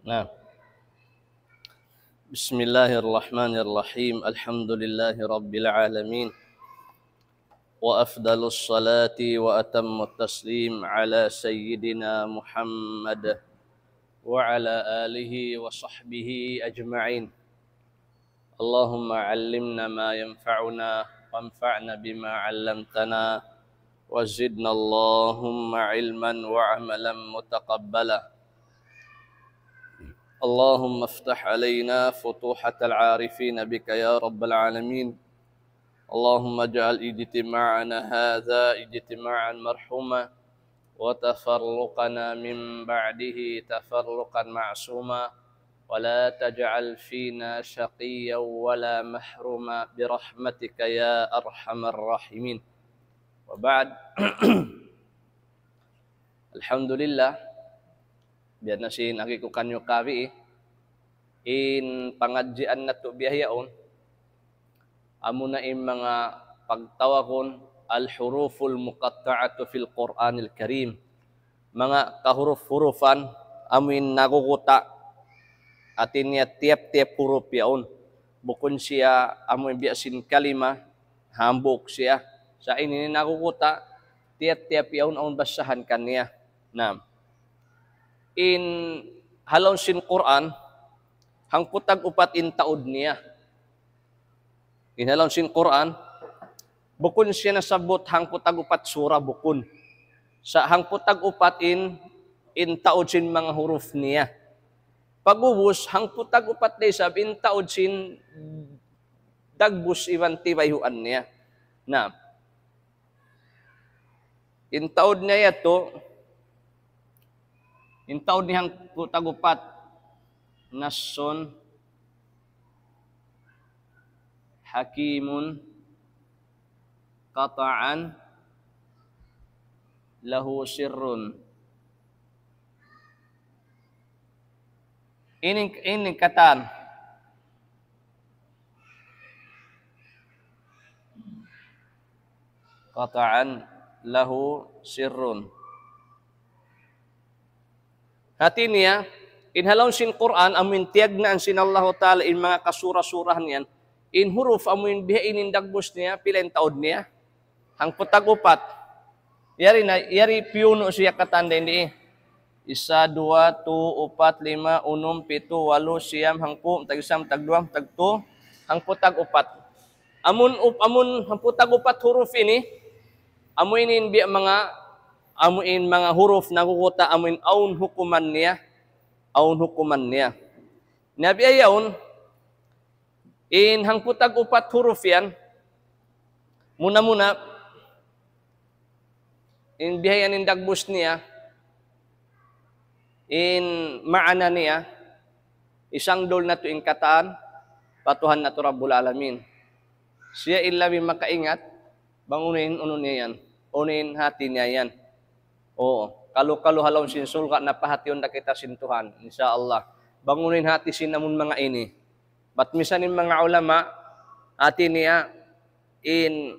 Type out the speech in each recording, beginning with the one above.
Nah, Bismillahirrahmanirrahim. Alhamdulillahi rabbil alamin. Wa afdalus salati wa atammut taslim ala sayyidina Muhammad wa ala alihi wa sahbihi ajma'in. Allahumma 'allimna ma yanfa'una wanfa'na bima 'allamtana wa zidna Allahumma 'ilman wa 'amalan mutaqabbala. اللهم افتح علينا فتوحة العارفين بك يا رب العالمين. اللهم اجعل اجتماعنا هذا اجتماعا مرحوما وتفرقنا من بعده تفرقا معصوما ولا تجعل فينا شقيا ولا محروما برحمتك يا أرحم الراحمين. وبعد الحمد لله. Biar nasin akikukan nyo kami in pangadjian na to biyayaon amo na in mga pagtawakon al-huruful muqatta'atu fil Qur'anil Karim, mga kahuruf-hurufan amin nakukuta atin niya tiap-tiap huruf yaon bukon siya amin biyasin kalima hambok siya sa ini nakukuta tiap-tiap yaon ang basahan kaniya. Nah, in halon sin Quran hang putag upat in taod niya. In halon sin Quran bukun siya nasabot hang putag upat sura bukun. Sa hang putag upat in taod sin mga huruf niya. Pagubus hang putag upat day sab in taod sin dagbus iwan tibayhuan niya. Na in taod niya yato in taon niyang putagupat nasun hakimun qata'an lahu sirrun. Ini kataan qata'an lahu sirrun. Hati niya, inhalaw sin Quran, amin tiyagnaan sin Allah Ta'ala in mga kasura-surah niyan, in huruf amin bihain in dagbus niya, pilain taod niya, hang putag-upat, yari piuno siya katanda hindi isa, dua, tu, upat, lima, unum, pito, walo, siyam, hangpu, tag-isam, tag-duam, tag-tu, hang putag-upat. Amun hang putag-upat huruf ini, amin in biya amuin mga huruf nakukuta amuin aun hukuman niya. Nabi ayaon in hang putag upat huruf yan muna in bihayan in dagbus niya in maana niya isang dol na to in kataan patuhan na to Rabbul Alamin. Siya ilami makaingat bangunin uno niya yan unin hati niya yan. Oo, kalu-kalu halong sinsulka na pahation na kita sintuhan, insyaallah. Bangunin hati sinamun mga ini. Bat misanin mga ulama, hati niya in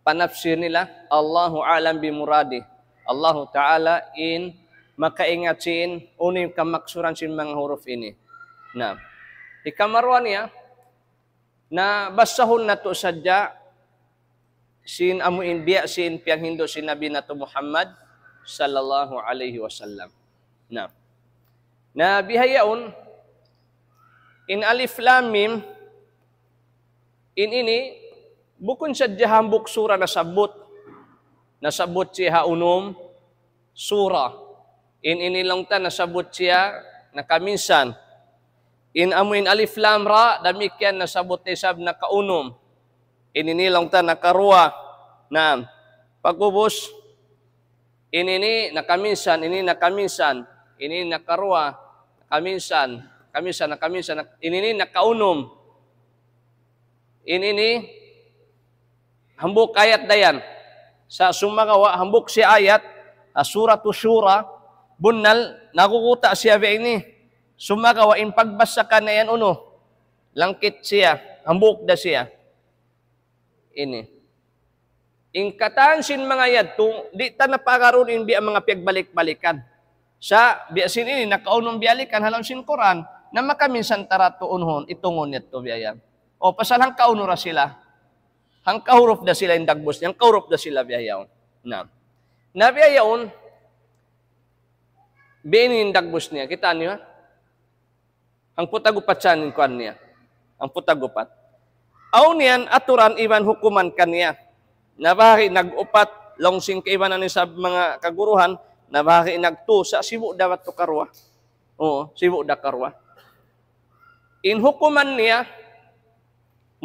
panafsir nila, Allahu alam bimuradi. Allahu Ta'ala in makaingat sin, unin kamaksuran sin mga huruf ini. Na, ikamarwan niya, na basahon na to sadya, sin amuin biya sin piyang hindo sin Nabi na to Muhammad, sallallahu alaihi wasallam. Na bihayaon in alif lam mim in ini bukun sa jahambuk sura nasabot siya unum sura in ini lang ta nasabot siya nakaminsan in amuin alif lam ra damikyan nasabot isab nakaunum in ini lang ta nakarua na pagubos ini nakaminsan, ini nakaminsan, ini nakarua, nakaminsan, ini nakaunom. Ini hambuk ayat dayan. Sa sumagawa hambuk si ayat, suratu syura, bunal, nakukuta siya ba ini. Sumagawa in pagbasa ka na yan uno. Langkit siya, hambuk da siya. Ini. Ingkatan sin mga yadto, di ta napakaroon in biya mga piagbalik-balikan. Sa biasin ini nakaunom bialikan halang sin Quran na makaminsan tarato unhon itungon nito biaya. O pasal hang kaunura sila. Hang kahuruf da sila indagbos, hang kahuruf da sila biaya. Na biayaon benin dagbos niya kita niyo. Ang putagupat siya kuan niya. Ang putagupat. Aw niyan aturan iwan hukuman kaniya. Nabahi nag-upat longsing kaibanan ni sa mga kaguruhan, nabahi nagtu sa sibu dawat to karwa. Oo, sibu da karwa. In hukuman niya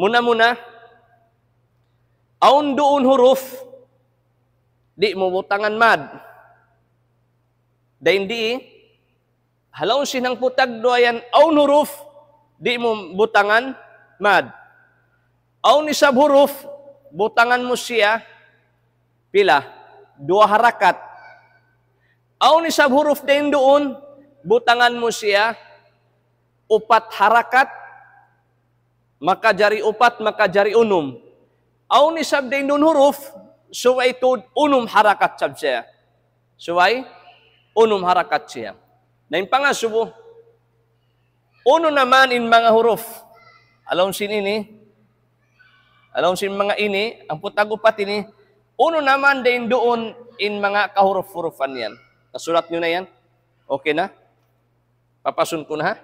muna aun doon huruf di mo butangan mad. Dain di halaw sinang putag doayan aun huruf di mo butangan mad. Aun isab huruf butangan mo siya, pila? 2 harakat. Aw ni sab huruf din doon, butangan mo siya, 4 harakat, makajari 4, makajari 6. Aw ni sab din doon huruf, suway to 6 harakat sab siya. Suway, 6 harakat siya. Na yung pangasubo, 1 naman in mga huruf. Alam sin ini, alam sin mga ini, ang putag-upat ini, 1 naman din doon in mga kahuruf-hurufan yan. Nasulat nyo na yan? Okay na? Papasun ko na ha?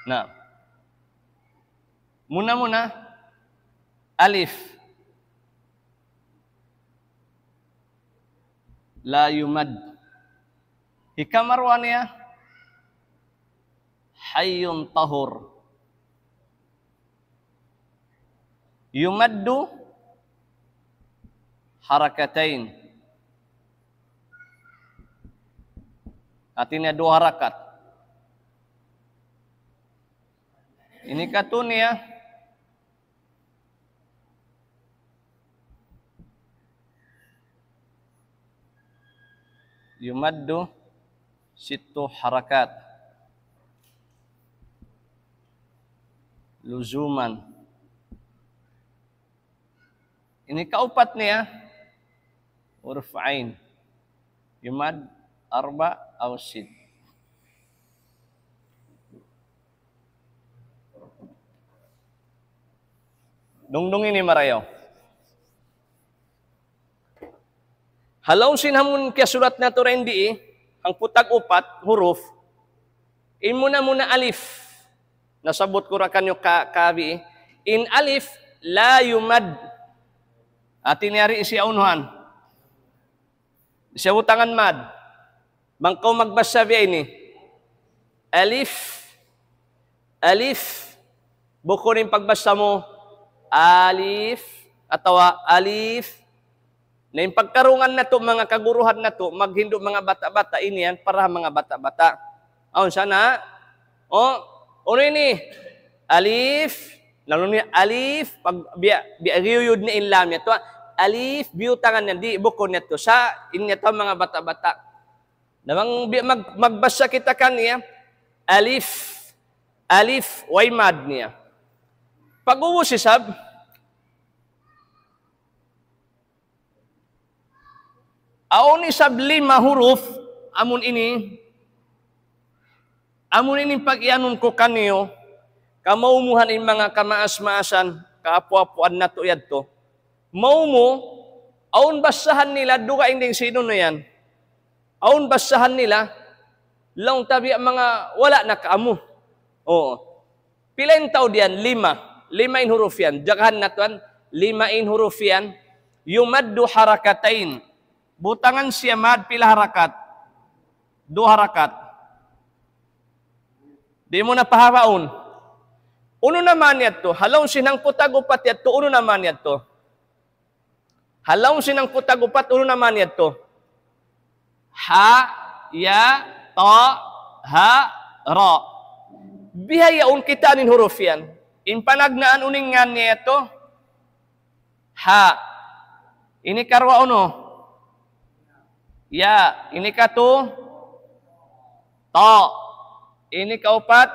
Nah, muna alif la yumad. Hikamarwannya hayyun tahur. Yumaddu harakatain. Artinya 2 harakat. Ini katunya yumaddu 6 harakat luzuman. Ini keempat niya huruf ain. Yumad 4 aw 6. Dungdung ini marayaw. Halaw sinhamun kaya surat na to rin di, ang putag-upat, huruf, in muna alif. Nasabot ko rakan yung kabi. In alif, la yumad. At tiniyari siya unuhan. Siya utangan mad. Bangkaw magbasa biya ini. Alif. Buko rin pagbasa mo, alif, atau alif. Na yung pagkarungan na to, mga kaguruhan na to, maghindo mga bata-bata, ini yan para mga bata-bata. Aon sana? Ano ini? Alif, lalo niya alif, pag riyuyod ni ilam niya to, alif, biutangan niya, di buko niya to, sa inya to mga bata-bata. Namang magbasa kita kaniya, alif, waymad niya. Pag-uwo si sab, aon isab 5 huruf, amun ini pag-ianon ko kaniyo, kamaumuhan in mga kamaas-maasan, kaapu-apuan na to yadto, maumo, aon basahan nila, duga inding sino na yan, aon basahan nila, lang tabi ang mga wala na kaamu. Oo. Pilain tao diyan? 5 in huruf yan. Jagahan na tuan, 5 in huruf yan. Yumaddu harakatain. Butangan siya mad, pila harakat? 2 harakat. Di mo na pahawaon. Uno naman yato, halaw sinang putagupat yato, uno naman yato. Halaw sinang putagupat, uno naman yato. Ha, ya, ta, ha, ra. Bihayaon kita nin huruf yan. In panagnaan uningan niya ito. Ha. Ini karwa uno. Ya. Ini ka to. Ta. Ini kaupat.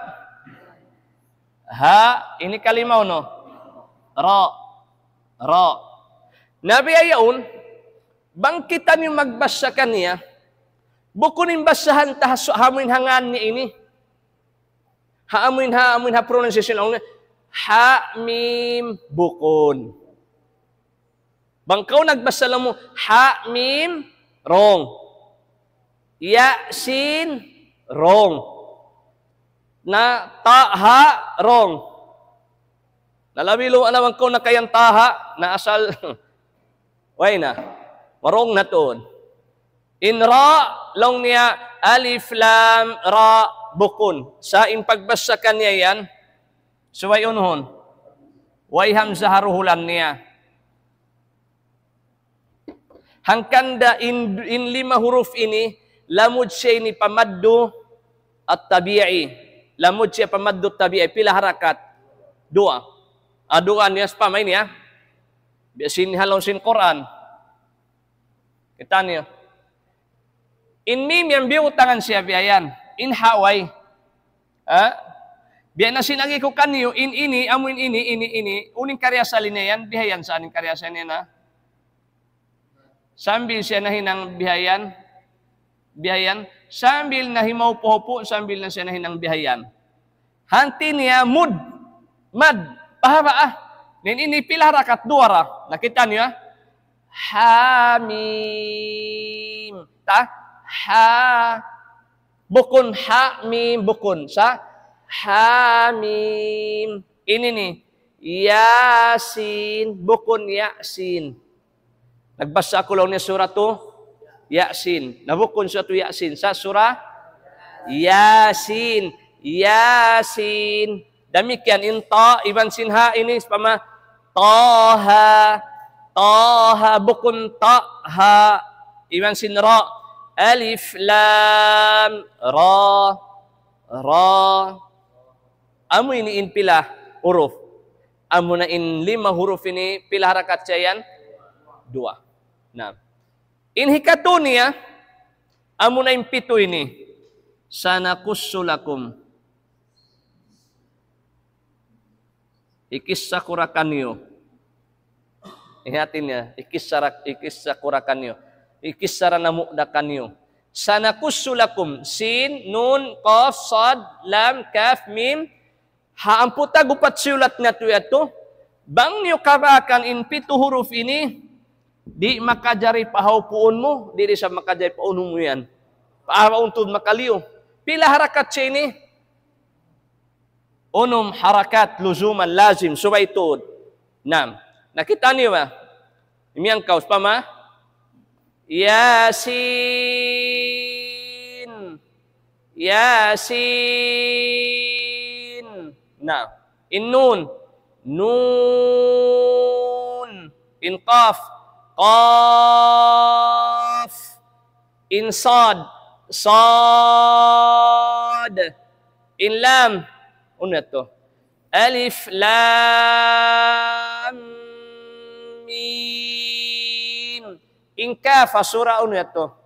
Ha. Ini kalima uno. Ra. Ra. Nabihayaon, bangkitan yung magbasa kaniya, bukunin basahan hamuin hangan niya ini. Haamuin ha pronunciation ha mim bukun. Bangkaw nagbasa lang mo ha mim wrong. Ya sin wrong. Na ta ha wrong. Nalabilo naman ko na kayang taha na asal way na. Marong na to. In ra long niya alif lam ra bukun. Sa in pagbasa kanya yan, suway unhon, way hamzah haruhulan niya. Hangkanda in 5 huruf ini, lamud siya ni pamaddu at tabi'i. Lamud siya pamaddu at tabi'i. Pila harakat? 2. Dua niya, spamay niya. Biasin halong sin Quran. Kita niyo. In mim yan biutangan siya biayan. In haway. Biya na sinagi ko kanyo, in ini, amuin ini, uning karya sa lineyan, bihayan saan yung karya sa niya na? Sambil siya na hinang bihayan, sambil na himaw pohopo, sambil na siya na hinang bihayan. Hanti niya, mud, mad, pahaba Nin ini pilarakat duara, nakita niyo Hamim, bukun ha mim bukun sa hamim. Ini nih Yasin bukun Yasin. Nagbasa ko lang niya surah to Yasin. Nabukun surah to Yasin sa surah Yasin. Yasin. Demikian inta iban sinha ini sama taha. Taha bukun taha iban sinra. Alif, lam, ra, ra. Amo ini in pila huruf. Amo na in 5 huruf ini pila harakat siya yan? 2. Nah. In hikato niya, amo na in 7 ini. Sanakussulakum. Ikissakurakan niyo. Ingatin niya, ikissakurakan niyo. Ikisara na mukdakan niyo. Sanakussulakum. Sin, nun, qaf, sad, lam, kaf, mim. Haamputa gupat siulat na ito. Bang niyo karakan in 7 huruf ini, di makajari pahawpuon mo, di sa makajari paunon mo yan. Paawauntod makaliyo. Pila harakat siya ini? Unum harakat luzuman lazim. Suwaitod. Nakita niyo ba? Imiyang kaus pa ma? Yasin. Yasin. In nun. Nun. In qaf. Qaf. In sad. Sad. In lam. Ano ito? Alif, lam, mim. In kaf, surah ano ito?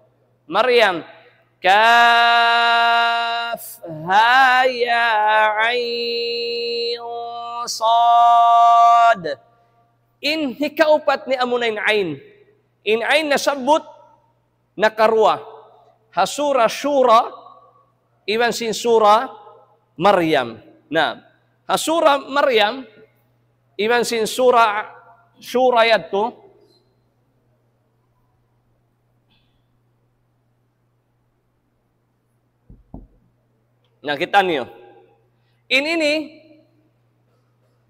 Maryam. Kaf, ha, ya, ayn, sad. In hikaupat ni amunayin ayn. In ayn nasabot, nakarwa. Hasura, shura, iwan sin surah, Maryam. Hasura Maryam, iwan sin surah, shura yato, nakita niyo. Ini,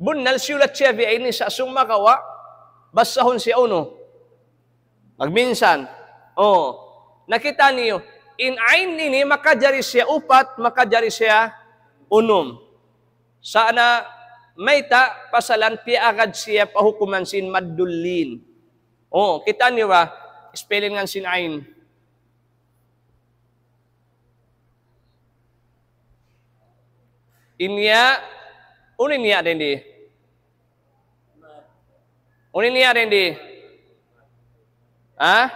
bunnal siulat siya via ini sa sumakawa, basahon siya uno. Magminsan. Nakita niyo. In ain ini, makajari siya upat, makajari siya unum. Sana mayta pasalan piagad siya pahukuman sin maddulin. Oh, kita niyo ba? Spelling ng sin ain. Inya, unin niya din di. Unin niya din di. Ha?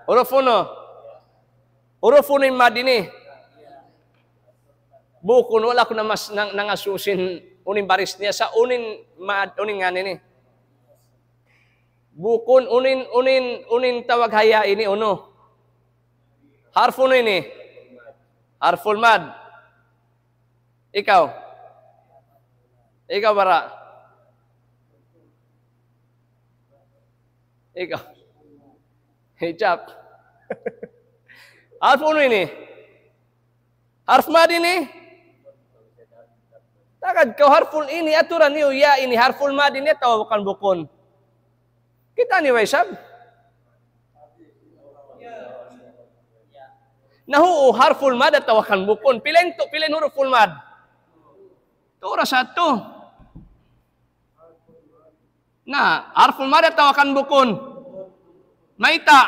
Urufuno. Urufuno yung mad ini. Bukun, wala ko na mas nangasusin unin baris niya sa unin mad, unin nga nini. Bukun, unin tawag haya ini, uno. Harful ini. Harful mad. Ikaw. Ikaw, bara. Ikaw. Hijab. Harf uno ini. Harf mad ini. Takad kau harful ini, aturan niyo, ya ini, harful mad ini, tawa bukan bukun. Kita ni Waisab. Nahu harful mad at tawakan bukun. Pilin huruful mad. Itu orang satu. Nah, harful mad at tawakan bukun. Maita.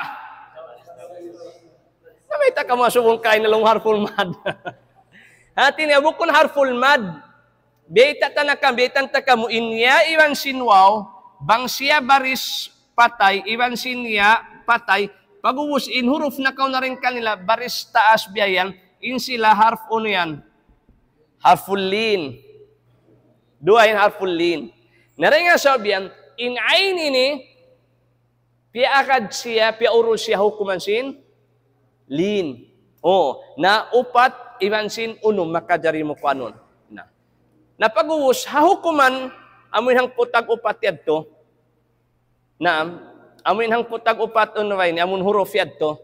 Na maita ka masubong kain na long harful mad. Hati niya bukun harful mad. Beita tanakam, beitan takamu inya iwan sinwaw, bang siya baris patay, iwan sinya patay, pag-uwus in huruf na kau na rin kanila, baris taas biyayan, in sila harf uno yan. Harful lin. Dua yung harful lin. Narin nga sabihan, in ain ini, piakad siya, piauro siya hukuman sin, lin. O, na upat, iwan sin uno, makajari mo ko anon. Na pag-uwos, hahukuman, amoy hang putag upat yadto, na amoy hang putag upat unway ni amun huruf yadto,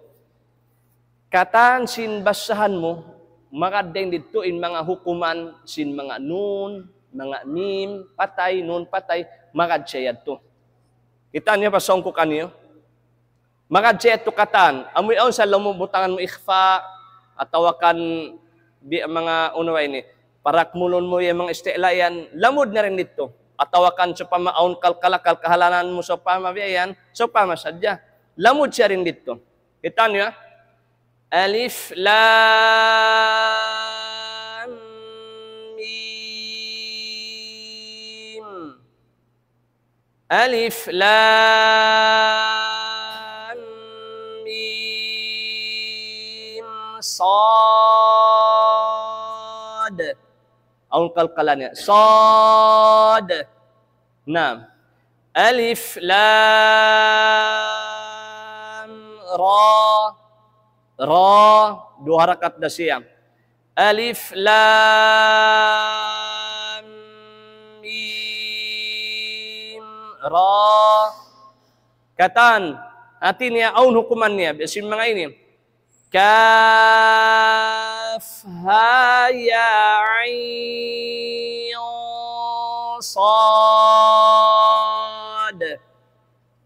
kataan sin basahan mo, makadeng dito in mga hukuman, sin mga nun, mga mim, patay, nun, patay, makadsiya yadto. Kita niya pasong ko kanyo? Makadsiya yadto kataan, amoy aon sa lumubutangan mo ikhfa, atawakan mga unway ni, parak mulon mo yung mga istilayan, lamod na rin dito. Atawakan sa pamaon kalkalakal kahalanan mo sa pamabiayan, sa pamasadya. Lamod siya rin dito. Kita niyo, Alif, Lam, Mim. Alif, Lam, Mim, Sad. Aun kalkalannya. Sad. Nah. Alif, Lam, Ra. Ra. Dua harakat dah siang. Alif, Lam, Mim, Ra. Kataan. Artinya, aun hukumannya. Biasin mga ini. Kaf, ha, ya, ain, sad.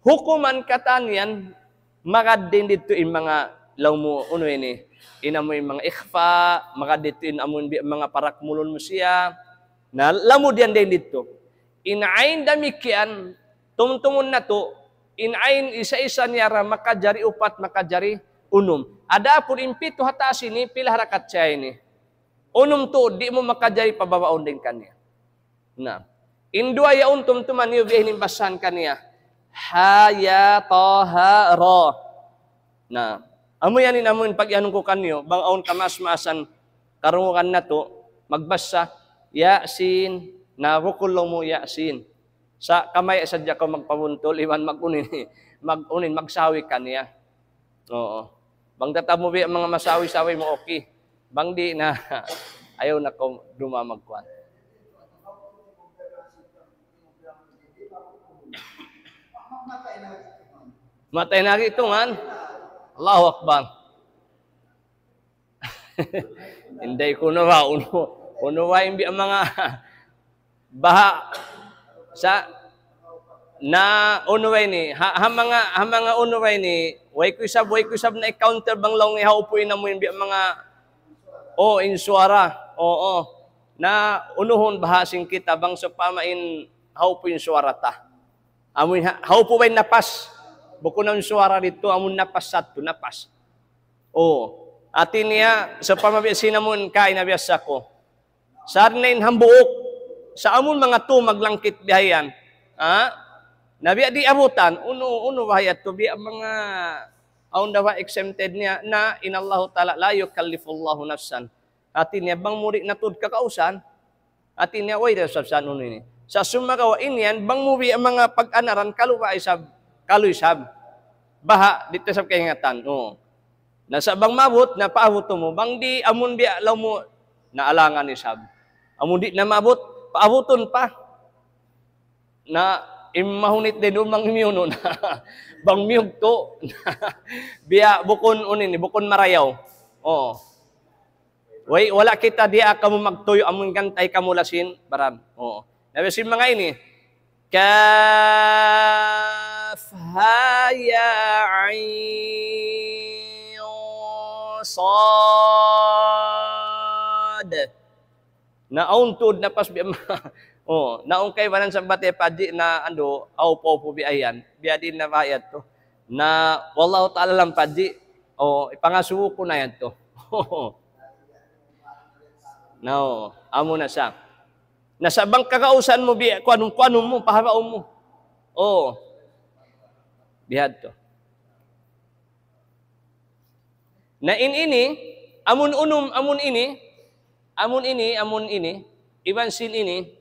Hukuman kataan yan, makadin dito in mga lawmo, uno ini, inamo yung mga ikhfa, makadito in amon mga parak mulon mo siya, na lamo diyan din dito. Inain damikian, tungtungon na to, inain isa-isa niyara, makajari upat, makajari unum. Ada pun impito hatas ini, pila harakat siya ini. Unum to, di mo makajari pababaon din kanya. Nah, indua ya untum tuman niyo bihin basahan kanya. Ha, ya, ta, ha, ra. Nah, amo yanin amon pag yanong ko kanyo, bang aon kamas-masan, karungan na to, magbasa, yasin, na rukulong mo yasin. Sa kamay sadya ko magpabuntol, iwan magunin, magsawi kanya. Oo. Bang tatamo bi mga masawi-sawi mo okay. Bang di na ayaw na ko dumamagkuan. Matay na ito ngan. Allahu Akbar. Hindi ko na ba uno imbi ang mga baha sa na unway ni ha mga unway ni way ko sab na i-counter bang long ihaupuin na mo yung mga insuara oo na unuhon bahasing kita bang sa pamain haupin suarata. Amun haupo bay napas. Buko ng suara dito amun napas sato napas. Oh, atin niya sa pamabiasin namun kain na biasa ko. Sa arnain hambuok sa amun mga to maglangkit bihayan. Nabi di abutan uno bahayat to bi mga aun dawa exempted niya na inallahu taala la yukallifullahu nafsan. Atin niya bang muri natud kakausan, atin niya way sabsan ini. Sa sumagawa inyan bang mubi ang mga pag-anaran kaluwa isab kaluisab. Baha dito sa kaingatan. Oh. Nasa bang mabot na paabot mo bang di amun biya law mo naalangan isab. Amun di na mabot paabuton pa. Na imahunit din umang imyuno na bang miyog to. Biya bukon unin bukon marayaw. Oh. Way, wala kita dia kamu magtuyo amun gantay kamulasin baran. Oo. Nabi si mga ini kaf ha ya ain sad. Nauntod na pas oh, naong kay banan sa bate paji na ando au po biayan. Biya din na bayad to. Na wallahu taala lang paji. Oh, ipangasuko ko na yan to. No, amo na siya. Nasa bang kakausan mo biya, kuanong mo, pahabaon mo. Oh. Bihad to. Na ini, amun ini, iban sin ini,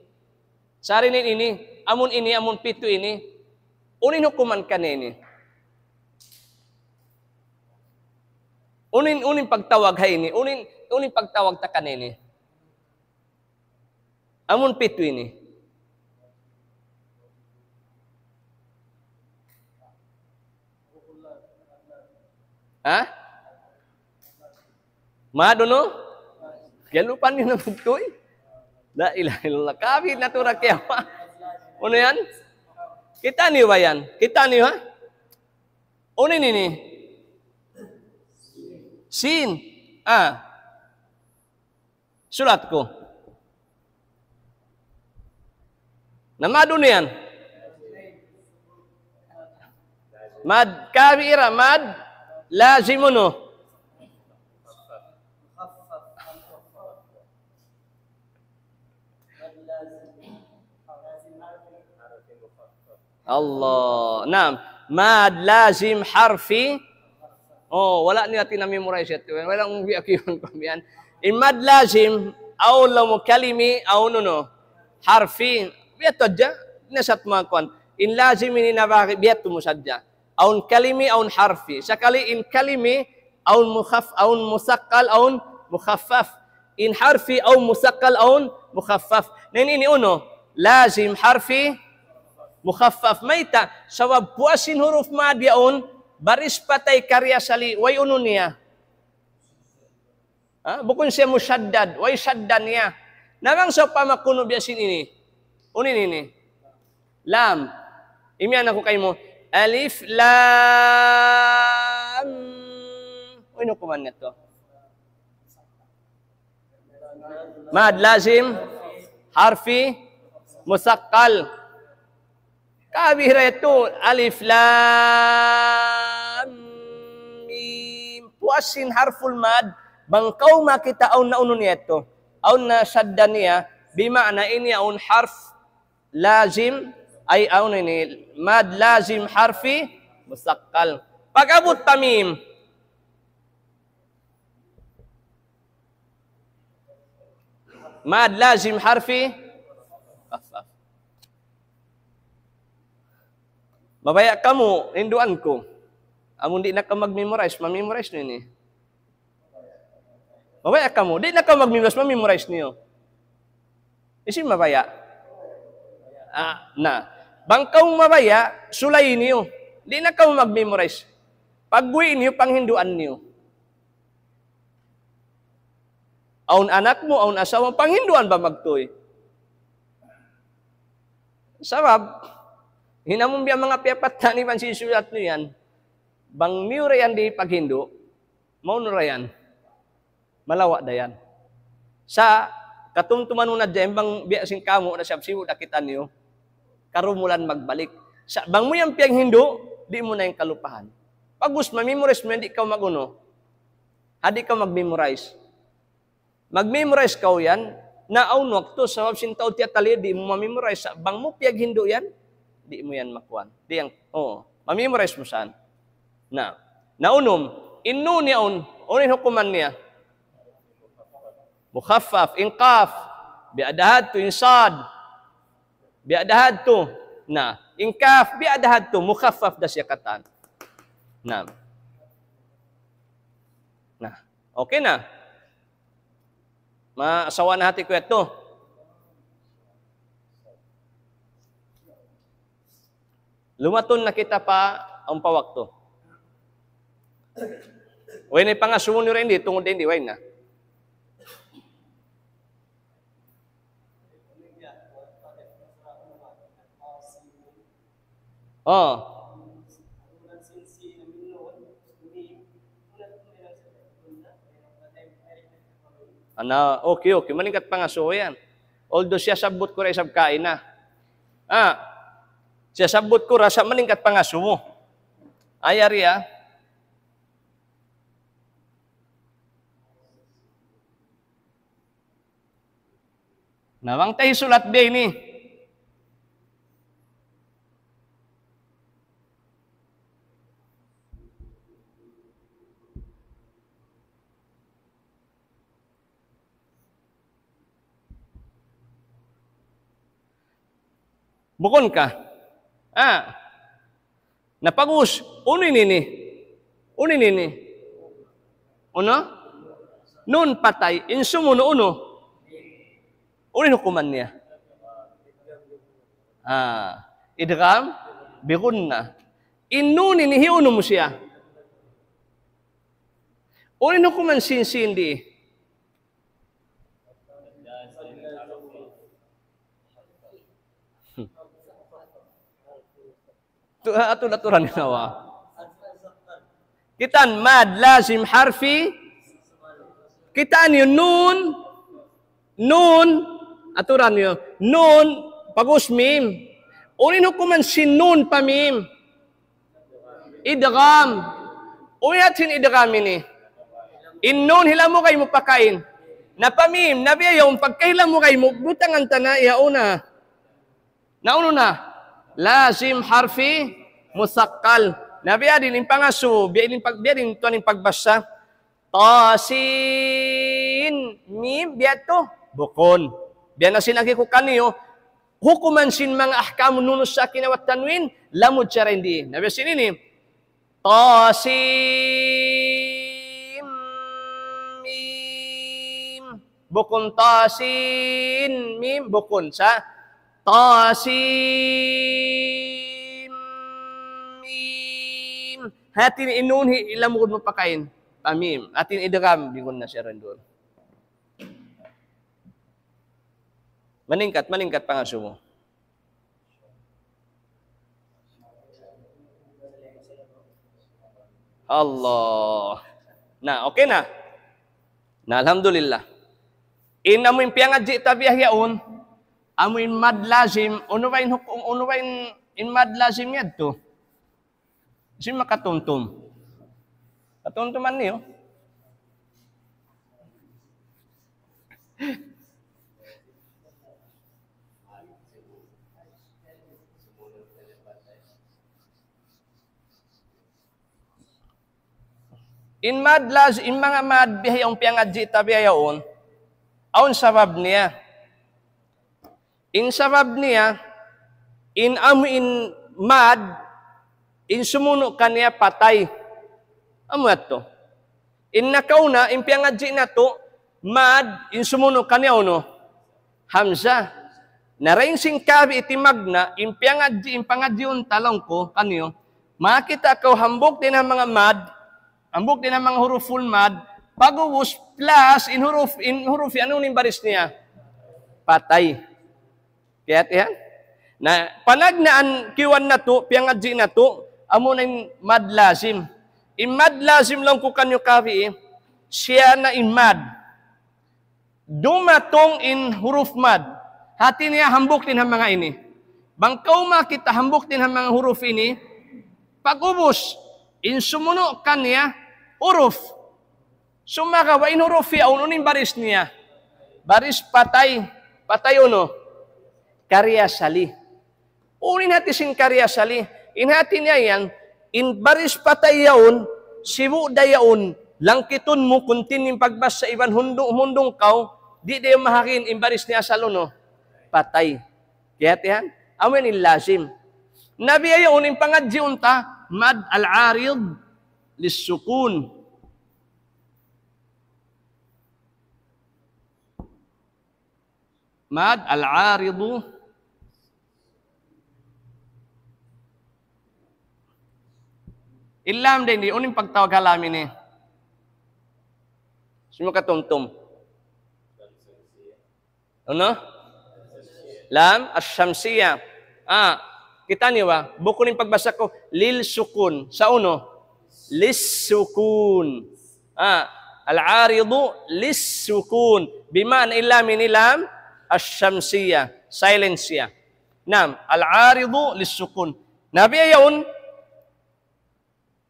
sarinin ini, amun pito ini, unin hukuman ka na ini. Unin pagtawag ha ini, unin pagtawag ta ka na ini. Amun pito ini. Ha? Madono? Kaya lupan nyo na magtoy. La ilaha illallah. Kabi natura kaya pa. Ano yan? Kita niyo ba yan? Kita niyo ha? Unin ini. Sin. Sulat ko. Namado na yan. Mad, kabira, mad, lazimuno. Allah. Naam. Mad, lazim, harfi. Oh, wala niya tinamemorize ito. Wala mong biyakiyon pa yan. In mad, lazim, aw lamu kalimi, aw nuno. Harfi. Biyato dya, nasat mga kwan. In lazim ini nabaki, biyato mo sadya. Aun kalimi, aun harfi. Sakali in kalimi, aun musakkal, aun mukhaffaf. In harfi, aun musakkal, aun mukhaffaf. Nen ini uno, lazim harfi, mukhaffaf. Maita, sawab puasin huruf madya aun, baris patay karya sali, way uno niya. Bukun siya musyaddad, way syaddan niya. Namang sa pamakuno biyasin ini. Unin ini. Lam. Imian ako kayo mo. Alif, lam. Ano kuman nito? Mad, lazim, harfi, musakkal. Kabira ito. Alif, lam, mim. Puasin harful mad. Bangkaw makita aun na uno niya ito. Aun na sadda niya. Bima'na ini aun harf lazim ay aun ini mad lazim harfi musakkal. Pag-abot tamim. Mad lazim harfi babaya kamu induan ko. Amun di na ka mag-memorize, ma-memorize niyo ni. Babaya kamu, di na ka mag-memorize, ma-memorize niyo. Isin mabaya. Bangkaw mabaya, sulayin niyo. Di na ka mag-memorize. Pagbuin niyo, panghinduan niyo. Aun anak mo, aun asawa, panghinduan ba magtoy? Sabab, hinamon biya mga piapat na ni mansisulat niyo yan. Bang niyo rayan di paghindu, mauno rayan. Malawa dayan. Sa Katumtuman mo na dyan, bang biasing kamo na siyabsiwo dakitan niyo, karumulan magbalik. Sa bang mo yung piyang hindo, di mo na yung kalupahan. Pag gusto, mamemorize mo, hindi ka maguno. Hindi ka mag-memorize. Mag-memorize ka yan, naunok to, sa wabsin tao tiyatali, di mo mamemorize. Bang mo piyag hindo yan, di mo yan makuhan. Di yang, mamemorize mo saan. Naunom, inno niyaon, unin hukuman niya. Mukhaffaf, inqaf, biadahad to, insad, biadahad to, inkaf, biadahad to, mukhaffaf da siya katan. Okay na. Maasawa na hati ko ito. Lumaton na kita pa ang pawakto. Way na ipangasumo nyo rin di, tungod din di, way na. Okay. Maningkat pangasuo yan. Although siya sabot ko rin isab kain na. Siya sabot ko rin sa maningkat pangasuo. Ayari Nawang tayo sulat day ni. Bukon ka. Napagus. Unin nini. Uno? Nun patay. Insumuno uno. Unin hukuman niya. Idgham. Bikun na. Innunin ni hiuno mo siya. Unin hukuman sin di. Ato naturan nawa. Kitan mad lazim harfi. Kitan yun nun aturan yun. Nun pagus mim. Unin hukuman sin nun pa mim. Idgham. Unin atin idgham ini. Innun hila mo kayo mo pakain. Napamim, nabiyaw, pagkahila mo kayo mo, butangan tana, iauna. Nauno na. Lazim harfi musakkal. Nabiya din yung pangaso, biya din ito ang pagbasa. Tasin, mim, biya to, bukon. Biya na sinagi ko kaniyo, hukuman sin mga ahkamu nunus sa kinawat tanwin, lamod siya rin di. Nabiya sinini, tasin, mim, bukon tasin, mim, bukon sa Tasim mim. Hatin inunhi ilamugod mo pakain. Pamim. Atin idgham bingon na siya rin doon. Maningkat pangaso mo. Allah. Okay na. Alhamdulillah. Inamu yung piyangadji tabiyahyaon, amuin mad lazim, unuwain in mad lazim yadto. Kasi makatumtum. Katumtuman niyo. In mad lazim, in mga mad bihayong piyangadji tabiyayaon, aun sabab niya. In sabab niya, in amuin mad, in sumuno kaniya patay. Amo ato. In nakauna, in piyangadji na to, mad, in sumuno kaniya uno, hamza. Naraing singkabi iti magna, in pangadji un talong ko, kaniyo, makita ko hambok din ang mga mad, hambok din ang mga huruful mad, pag-uwos plus, in huruf, ano yung baris niya? Patay. Kaya yan? Na panagnaan kiwan na to, piyangadji na to, amo na yung mad lazim. In mad lazim lang ko kanyo kavi, siya na in mad. dumatong in huruf mad. Hati niya hambuk din ang mga ini. Bangkaw makita hambuk din ang mga huruf ini. Pag-ubos, in sumuno kanya huruf. Sumagawa in huruf yaon, unin baris niya. Baris patay. Patay uno. Karya sali. Unin hati sin karya sali. In hati niya yan, in baris patay yaon, sibu dayaon, langkiton mo, kuntin yung pagbas sa iban hundong kau, di dayo mahakin, in baris niya sa luno. Patay. Kaya tiyan, amin in lazim. Nabi ayaon, in pangadji unta, mad al-arid lissukun. Mad al-aridu ilam din di uning pagtawag halamin eh. Sino katumtum? Ano? Lam asyamsiyah. Kita niyo ba? Buko ning pagbasa ko lil sukun. Sa uno? Lis sukun. Al-aridu lis sukun. Bimana ilamin ilam asyamsiyah, silencia. Nam, al-aridu lis-sukun. Nabi ayaon,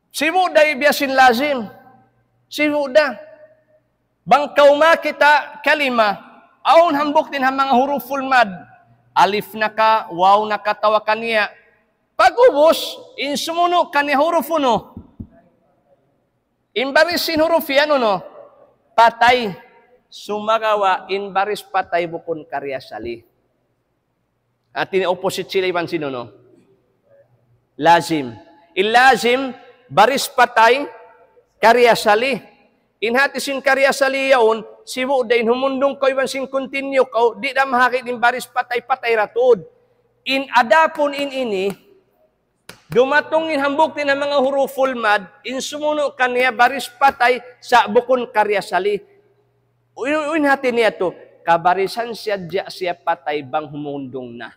sibu da ibiasin lazim. Sibu da. Bangkaw makita kalima, aun hambok din ang mga huruful mad. Alif na ka, waw na ka, tawakan niya. Pag-ubos, in sumuno kanya huruf uno. Imbarisin huruf yan uno. Patay. Sumagawa in baris patay bukon karya sali. At ini opposite sila iban sino no? Lazim. In lazim baris patay karya sali. In hati sin karya sali yaon sibu dain humundong ko iban sin continue ko di na mahakit in baris patay ratud. In adapon in ini dumatong in hambuk din ang mga huruful mad in sumuno kanya baris patay sa bukon karya sali. Uin hati niya to, kabarisan siya patay bang humundong na.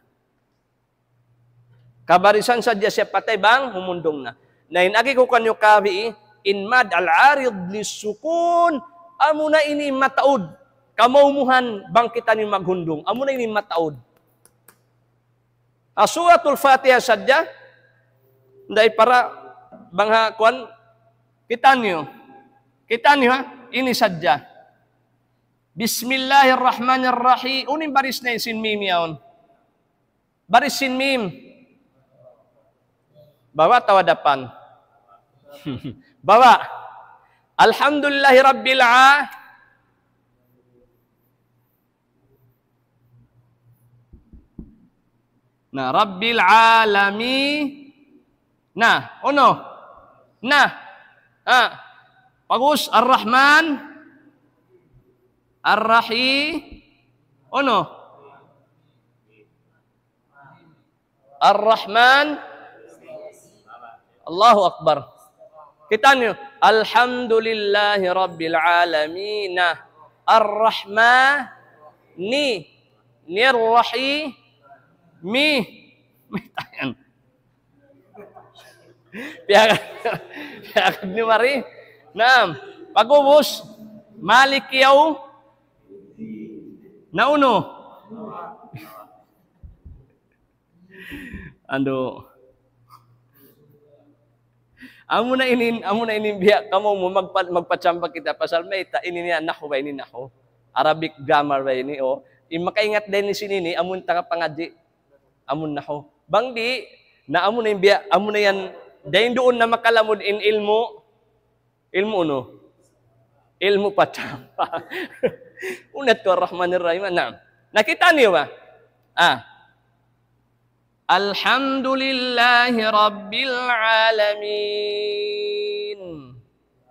Kabarisan siya patay bang humundong na. Na inagi ko kanyo kabi, in mad al-arid lisukun, amo na ini mataod. Kamaumuhan bang kita ni maghundong. Amo na ini mataod. Suratul Fatiha sadya, dahil para bang kuan, kita niyo ha, ini sadya. Bismillahirrahmanirrahim. Unin baris na sin mim yaon. Baris sin mim. Bawa tawadapan. Bawa. Alhamdulillahi rabbil rabbil alamin. Uno. Pagus ar-Rahman Ar-Rahim, uno. Ar-Rahman, Allahu Akbar. Kita niyo, Alhamdulillahi Rabbil Alamin. Ar-Rahmani, Nir-Rahim, Mi. May tayan. Piyagad ni Mari. Naam. Pag-ubos, Malik yaw, nauno. Ando. Amo na inin biya kamo mo magpatsamba kita pasal may ta ini niya nako ba ini nako. Arabic grammar ba ini o. Makaingat din ni sinini amon ta pangadji. Amon nako. Bangdi na amo na biya amo na yan dayon doon na makalamod in ilmu no. Ilmu patsamba. Unat ko Rahmanir Rahim. Nakita niyo ba? Alhamdulillahi Rabbil Alamin.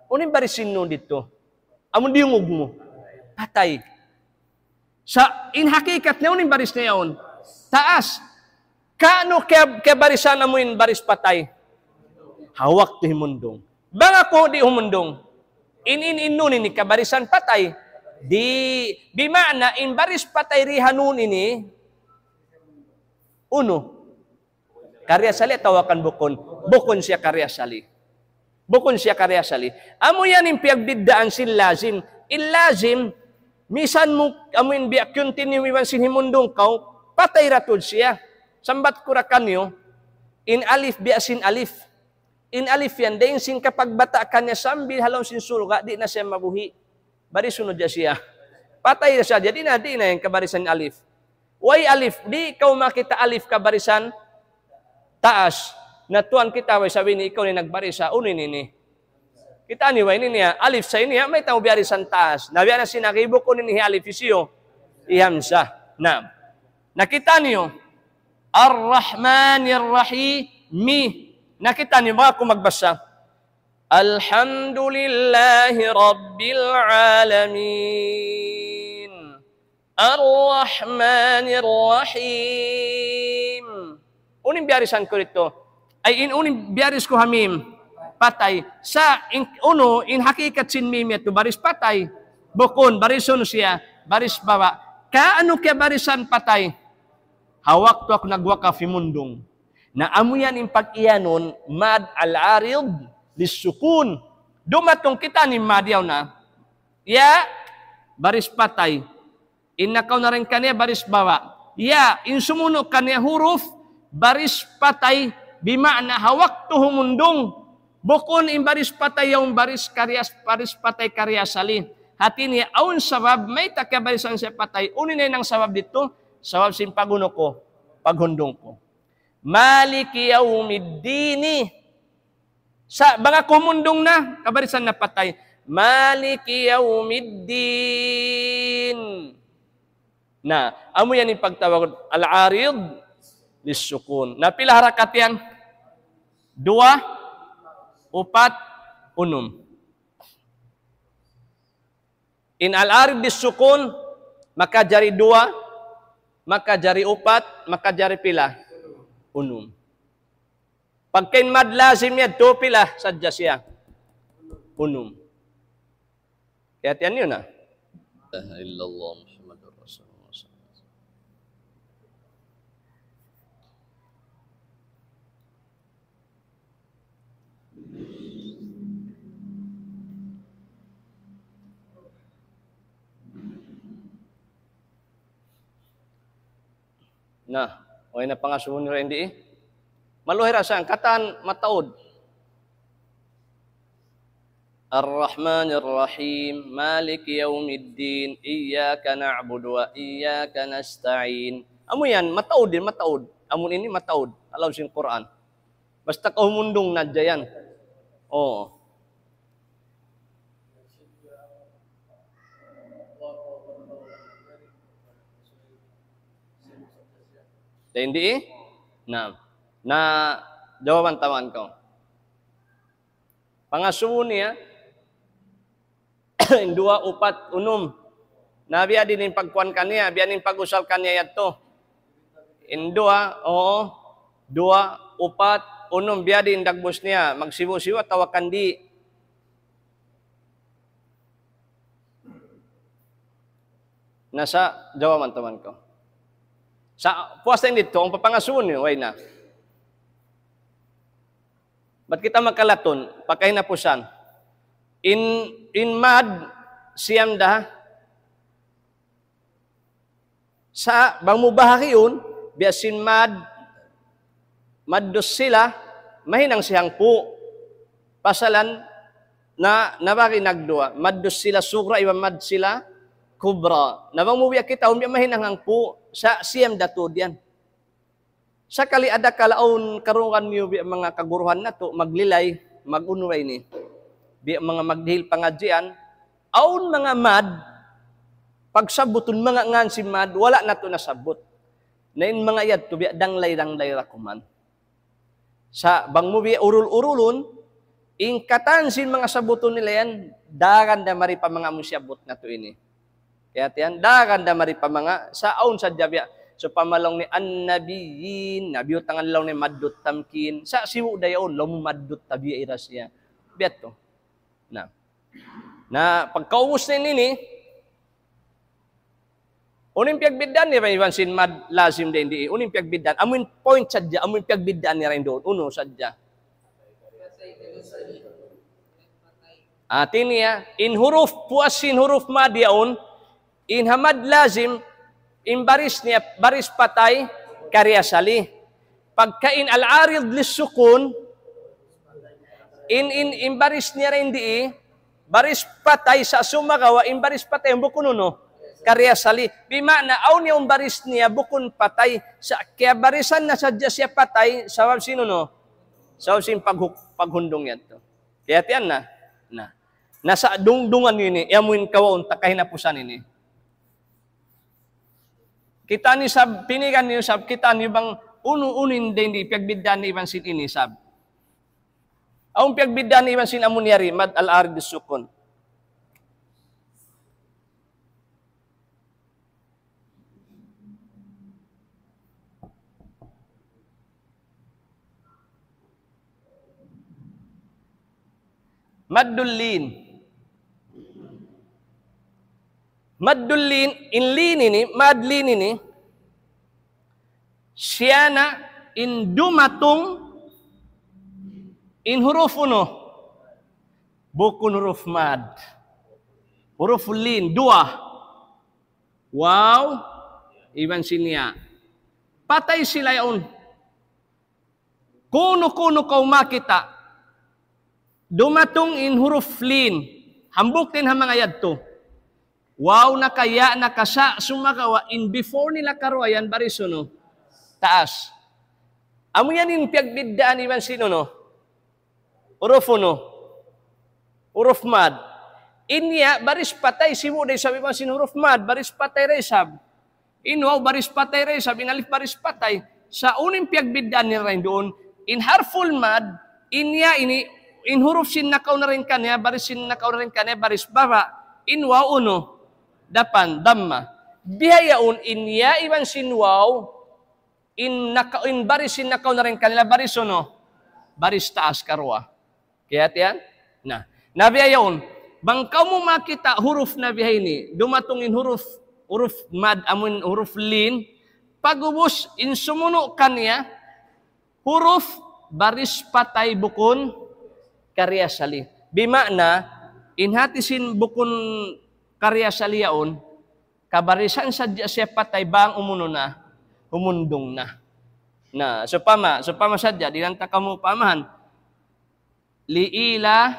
Unin barisin no dito. Amon diungog mo. Patay. Sa in hakikat na unin baris na yaon. Taas. Kaano kaya barisan mo in baris patay? Hawak ti himundong. Banga ko di humundong. In ni kabarisan patay. Di bimana in baris patay rihanun ini. Uno. Karya sali tawakan bukon. Bukon siya karya sali. Bukon siya karya sali. Amo yan yung piyagbiddaan sin lazim. In lazim, Misan mo amin biya continue iwan sinhimundong kau, patay ratod siya. Sambat kurakan nyo, in alif biya sin alif. In alif yan, dahin sin kapag bata kanya sambil halaw sin sulga, di na siya mabuhi. Bari sunod siya. Patay na siya, di na yung kabarisan alif. Why alif? Di ikaw makita alif kabarisan taas. Natuan kita, way sabi ni ikaw ni nagbarisa, unin nini. Kita ni way niya, alif sa iniya, may tao biyarisan taas. Nabiya na sinakibok ko nini alif isiyo, ihamsa. Na, nakita niyo, Ar-Rahmanir-Rahimi. Nakita niyo ba kung magbasa? Alhamdulillahi Rabbil Alamin. Ar-Rahmanir-Rahim. Uning biyarisan ko rito. Ay uning biyaris ko hamim. Patay. Sa uno, in hakikat sin mimit to baris patay. Bukon, barison siya. Baris bawa. Kaano kaya barisan patay? Hawak to ako nagwakaf imundong. Na amuyan in pag-iyanon, mad al-arid lisukun. Dumatong kita ni madyaw na. Ya, baris patay. Innakaw na rin kanya, baris bawa. Ya, in sumuno kanya huruf, baris patay, bimana hawak to humundong. Bukon in baris patay yung baris patay karya sali. Hati niya, aun sabab, may takabarisan siya patay. Unin na ng sabab dito, sabab sin paguno ko, paghundong ko. Maliki yaumiddini. Sa mga kumundong na, kabarisan na patay. Maliki yaumiddin. Na, amo yan yung pagtawag, al-arid lisukun. Napila harakat yan? 2, 4, 6. In al-arid lisukun, makajari 2, makajari 4, makajari pila? 6. Pagkain madlazim niya, 2 pila, sadya siya. 6. Kaya tiyan yun na. Illallah Muhammadur Rasulullah. Nah, okay na pangasuhon nyo hindi eh. Maluhira siyang katan mataod. Ar-Rahmanir-Rahim, Maliki yaumiddin, Iyyaka na'budu wa iyyaka nasta'in. Amo yan, mataod din, mataod. Amon ini mataod. Alaw siyang Quran. Basta kaumundong na dyan. Oo. Hindi eh? Na jawaban tawan ko. Pangasuon niya, 2, 4, 6. Na biya din yung pagkuhan kaniya, biya din pag-usal kaniya yato. In 2, oo, 2, 4, 6, biya din dagbos niya, magsibo-sibo, tawakan di. Nasa jawaban tawan ko. Sa puwasta dito, ang papangasuon niyo, way na. Ba't kita magkalaton? Pagkain na pusan. In mad, siyam da. Sa bang mubahaki yun, biasin maddos sila, mahinang siyang po. Pasalan, na nabaki nagdua. Maddos sila sugra, iba mad sila kubra. Nabang mubiyak kita, umbiyak mahinang ang po. Sa siyam datod yan. Sa kali ada kalaon karungan niyo mga kaguruhan na to, maglilay, magunway ni. Bi mga magdihil pangadjian, aon mga mad, pagsabuton mga ngan si mad, wala na to nasabot. Nain mga yad to, biya danglay rakuman. Sa bang mo biya urul-urulun, ingkatan sin mga sabuton nila yan, dagan da mari pa mga musyabot na to ini. Kaya tiyan, dagan da mari pa mga, sa aon sa jabya, so pamalong ni an-nabiyin, nabiyot ang law ni maddut tamkin, sa siwu dayon, law mo maddut tabiya iras niya. Biat to. Na pagkaubos na nini, uning piagbidan ni Ivan sin mad lazim din di, uning piagbidan, amun point sadya, amun piagbidan ni rin doon, uno sadya. Atin niya, in huruf, puasin huruf madiyaon, In hamad lazim, in baris niya, baris patay, karya sali. Pagkain al-arid lissukun, in baris niya rin di, baris patay sa sumagawa, in baris patay, bukun no? Karya sali. Bimana, aw niya baris niya, bukun patay. Kaya barisan na sadya siya patay, sa sino no? Sa sin paghundong yan to. Kaya tiyan na. Nasa dungdungan yun yamuin kawaon, takahinapusan ini. Kita ni sab, pinigan niyo sab, kita niyo bang ununin din di piagbidaan ni Ivan sin ini sab. Ang piagbidaan ni Ivan sin amunyari, mad al-arid sukun. Maddulin. Maddulin, inlin ini, madlin ini, siyana in dumatong in huruf uno. Bukun huruf mad. Huruf lin, dua. Wow, Iwan sinya. Patay sila yun. Kuno-kuno kau makita. Dumatong in huruf lin. Hambuk din ang mga yadto. Wow, nakaya, nakasa, sumagawa, in before nila karuayan, barisono, taas. Amo yan yung piagbiddaan iwan sino, no? Uruf no? Uruf mad. Inya, baris patay, simu day sabi mo sin huruf mad, baris patay resab. Inwaw, baris patay resab, inalif baris patay. Sa uning piagbiddaan nila rin doon, in harmful mad, inya ini, in huruf sin nakaw na rin kanya, baris sin nakaw na rin kanya, baris baba, inwaw uno. Dapan, damma. Bihayaun, inya iwan sinwaw, in baris sin nakaw na rin kanila, baris no? Baris taas karwa. Kaya tiyan? Nabihayaun, bangkaw mo makita huruf na bihay ni, dumatong in huruf mad, amun huruf lin, pagubos, in sumuno kanya, huruf, baris patay bukun, karya sali. Bimana, inhatisin bukun karya saliyaon, kabarisan sadya siya patay bang umuno na, umundong na. Supama sadya, dinanta ka mo pamahan, liila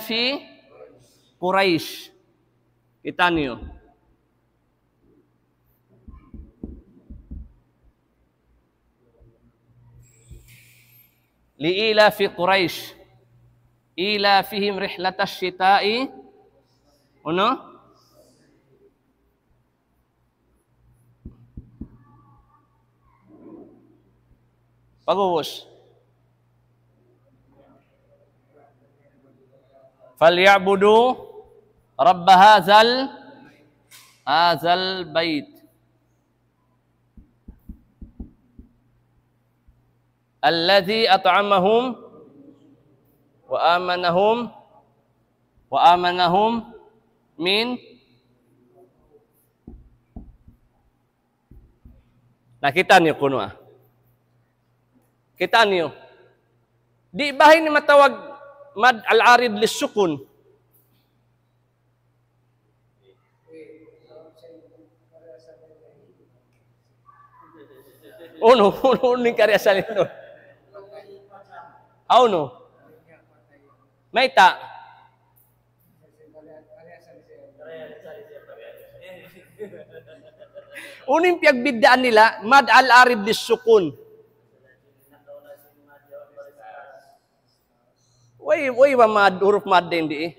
fi Quraish. Kita niyo. Liila fi Quraish. Ila fihim rihlatas syita'i. Ano? Pagubos. Falyabudu rabb hadzal bait. Alladzi at'amahum wa amanahum min. Nakita niyo kuno Kita niyo. Di bahin ni matawag mad al-arid lissukun. Uno ni karya salito. No. Maita. Uning piagbiddaan nila, mad al-arid lissukun. Way wa mad, huruf mad din di.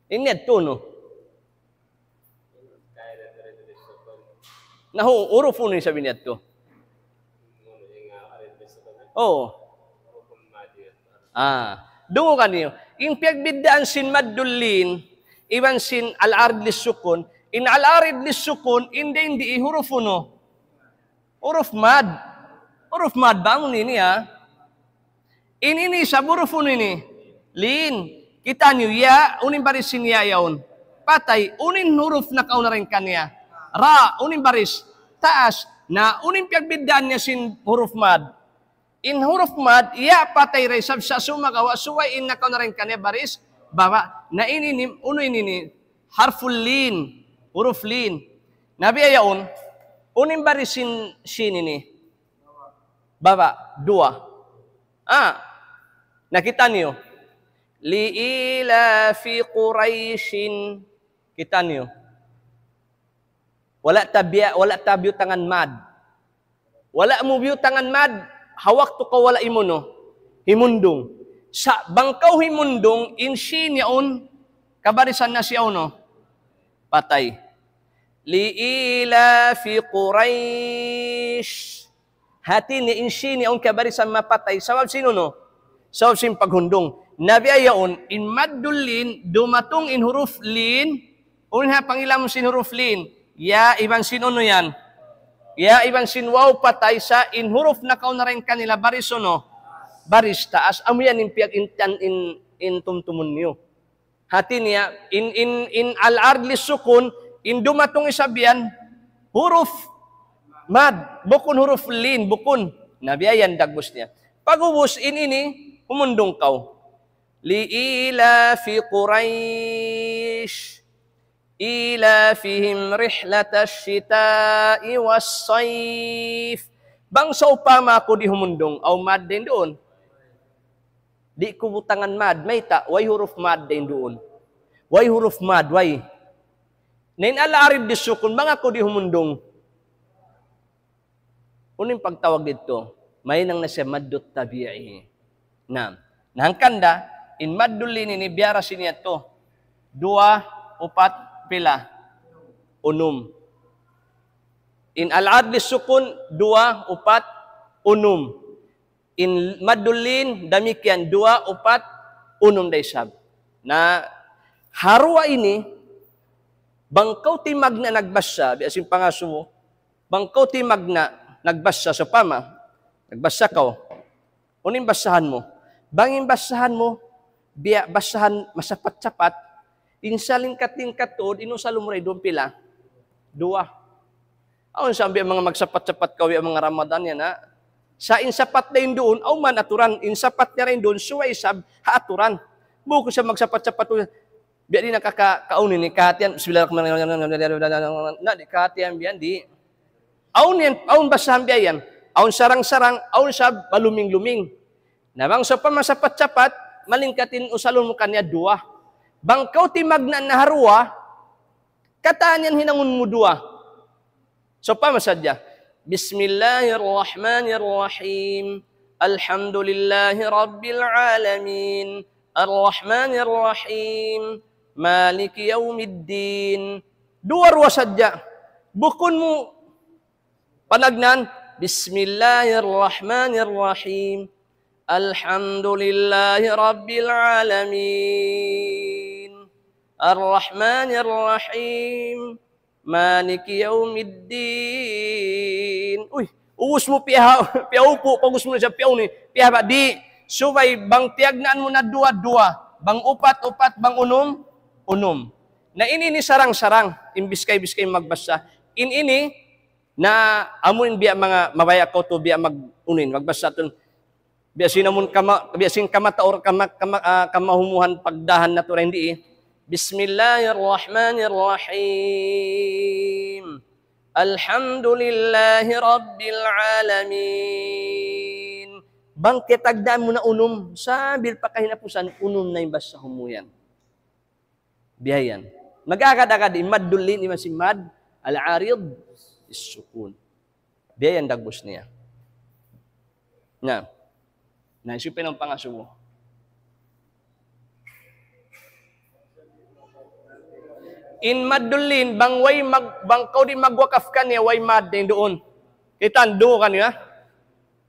Ini ito, no? Nahu, huruf uno yung sabi niya ito. Dungo ka niyo. Yung piagbiddaan sin maddulin, iwan sin al-arid lissukun, in al-arid lissukun, hindi huruf uno. Huruf mad. Huruf mad ba mo nini Ini sa huruf uno ini. Lin. Kita niyo, ya, unin baris sin yayaon. Patay, unin huruf na kauna rin kanya. Ra, unin baris. Taas, na unin piagbiddaan niya sin huruf mad. In huruf mad, iya patay resab sa sumagawa, suway in nakaw na rin kanya baris, baba. Na ini, uno ini, harful lin, huruf lin. Nabi ayaon, unin barisin sin ini. Baba, dua. Nakita niyo. Li'ila fi Quraishin. Kita niyo. Wala tabiyo tangan mad. Wala mo biyo tangan mad. Hawak to ka wala imuno. Himundong. Sa bangkaw himundong, insin yaon, kabarisan na siya no. Patay. Li'ila fi Quraish. Hati ni insin yaon kabarisan mapatay. Sawab sino no? Sawab sin paghundong. Nabi ayaon, in maddul lin, dumatong in huruf lin, unha pangilam sin huruf lin. Ya, ibang sin ano yan? Ya, ibang sin wow patay sa in huruf na kaw na rin kanila baris ano? Baris taas. Amo yan impiag in tumtumun niyo. Hati niya, in al-ardli sukun, in dumatong isabihan, huruf mad, bukun huruf lin, bukun. Nabi ayan dagbos niya. Pagubos ini, humundong kaw. Li'ila fi Quraish. Ilafihim rihlatas syita'i was-sayf. Bangsa upama ako di humundong, aw mad din doon. Di ko butangan mad, may ta, way huruf mad din doon. Way huruf mad, way. Nain ala-arid di sukun, bang ako di humundong. Uning pagtawag dito, may nang nasa maddut tabi'i. Nahangkanda, in maddul lini, biyara siniya to. 2, 4, pila? Unum. In al-adli sukun, 2, 4, unum. In madulin, damikian, 2, 4, unum daysab. Na harwa ini, bangkaw timag na nagbasa, biasin pangasumo, bangkaw timag na nagbasa sa pama, nagbasa ka, unin basahan mo. Bangin basahan mo, biya basahan masapat-sapat, insalin kating-kat tuod, inusalom rin doon pila? 2. Awan sabi ang mga magsapat-sapat kawi ang mga Ramadan yan, ha? Sa insapat na yun doon, aw man aturan. Insapat niya rin doon, suway sab, haaturan. Buko siya magsapat-sapat. Biya di nakakaunin ni Katian. Bismillahirrahmanirrahim. Na, di Katian biyan, di. Awan basahan biya yan. Awan sarang-sarang, awan sab, baluming-luming. Nabang sa pamasapat-sapat, malingkatin usalon mo kanya 2. Bangkaw timag na naharwa, kataan yan hinangun mo 2. So pa masadya. Bismillahirrahmanirrahim. Alhamdulillahi rabbil alamin. Arrahmanirrahim. Maliki yawmiddin. 2 arwa sadya. Bukun mo panagnan. Bismillahirrahmanirrahim. Alhamdulillahi rabbil alamin. Ar-Rahmanir-Rahim. Maliki yawmiddin. Uy, uus mo piaupo, pagus mo na siya piaw ni. Piya ba? Di, subay, bang tiagnaan mo na 2, 2. Bang 4, 4, bang unum. Na ini sarang-sarang, imbiskay-biskay magbasa. Ini, na amuin biya mga mabaya ko to, biya mag-unin, magbasa to. Biyasin kamata or kamahumuhan pagdahan na to rin di. Bismillahirrahmanirrahim. Alhamdulillahi rabbil alamin. Bang kitagdaan mo na unum, sabil pa kahinapusan, unum na yung basa humuyan. Biyayan. Magagad-agad, imaddulin, imasimad, al-arid, is-sukun. Biyayan dagbos niya. Naisipin ang pangasubo. In madulin, bangkaw di magwakaf ka niya, way mad din doon. Kitan, doon ka niya.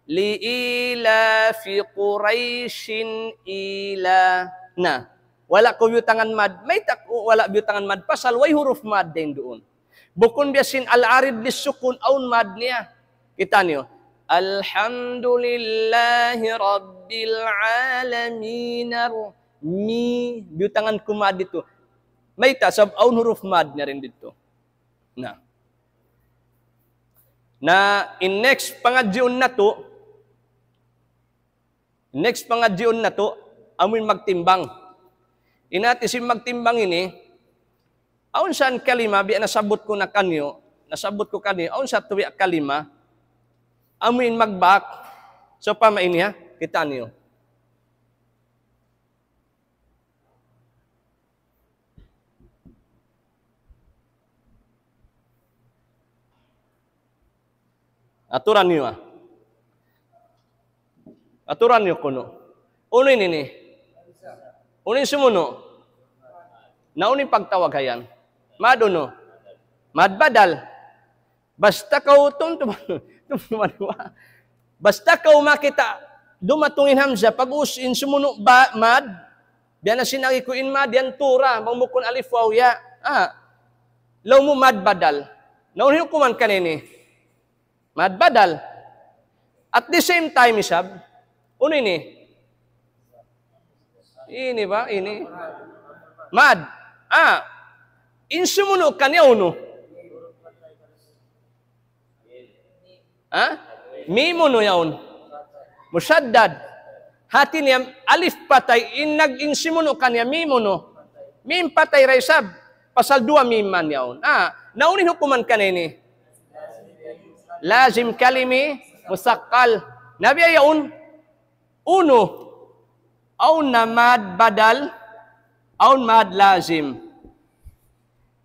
Li'ila fi Quraishin ila na. Wala ko biutangan mad. May wala biutangan mad. Pasal, way huruf mad din doon. Bukun biyasin al-arid lisukun, aun mad niya. Kita niyo. Alhamdulillahi rabbil alamin. Mi, biutangan kumad dito. May tasab, aun huruf mad na rin dito. Na in next pangadjiun na to, Next pangadyon na to, amoy magtimbang. Inati si magtimbang ini, aun saan kalima, biya nasabot ko kanyo, aun sa tuwi kalima, amoy magbak, so pamain niya, kita niyo. Aturan niyo Aturan niyo kuno. Uno ini. Uno sumuno. Nauning pagtawag hayan. Maduno. Madbadal. Basta kau basta kau makita dumatungin hamza pag usin sumuno ba mad diyan na sinagi ko in mad yan tura mamukon alif waw ya. Law mo madbadal. Naunin ko man kanini. Madbadal. At the same time isab uno ini. Ini ba? Ini. Mad. Insumuno kanya uno. Mimo no yaon. Musaddad. Hati niya, alif patay, nag-insimuno kanya, mimo no. Mim patay raisab. Pasal 2 miman yaon. Naunin hukuman kanini. Lazim kalimi musaqqal. Nabi yaon. Uno. Aun na mad badal. Aun mad lazim.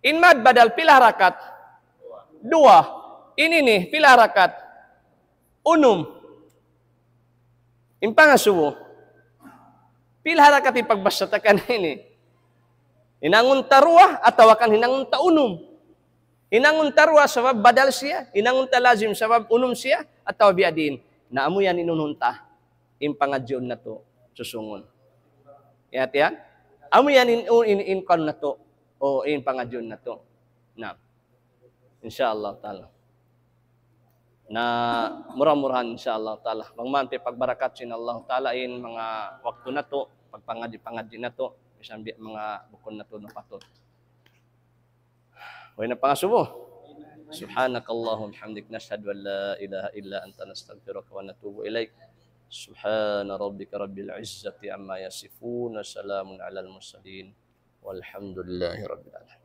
In mad badal, pila harakat? 2. Ini nih, pila harakat? Unum. In pangasubo. Pila harakat ipagbasatakan ini? Inangun tarwa atau akan hinangun taunum. Inangun tarwa sabab badal siya, inangun lazim sabab unum siya, atau biadin. Naamu yan inununta. In pangadyon na to, susungon. Yat ya? Amu yan in kon na to, o in pangadyon na to. Na. Insyaallah ta'ala. Na murah-murahan insyaallah ta'ala. Mangmanti pagbarakat sin Allah ta'ala in mga waktu na to, pagpangadji na to, isang mga bukon na to na patot. Way na pangasubo. Subhanakallahumma hamdik nashhadu an la ilaha illa anta nastaghfiruka wa natubu ilaik. Subhana rabbika rabbil izzati amma yasifun. Salamun alal mursalin. Walhamdulillahi rabbil alamin.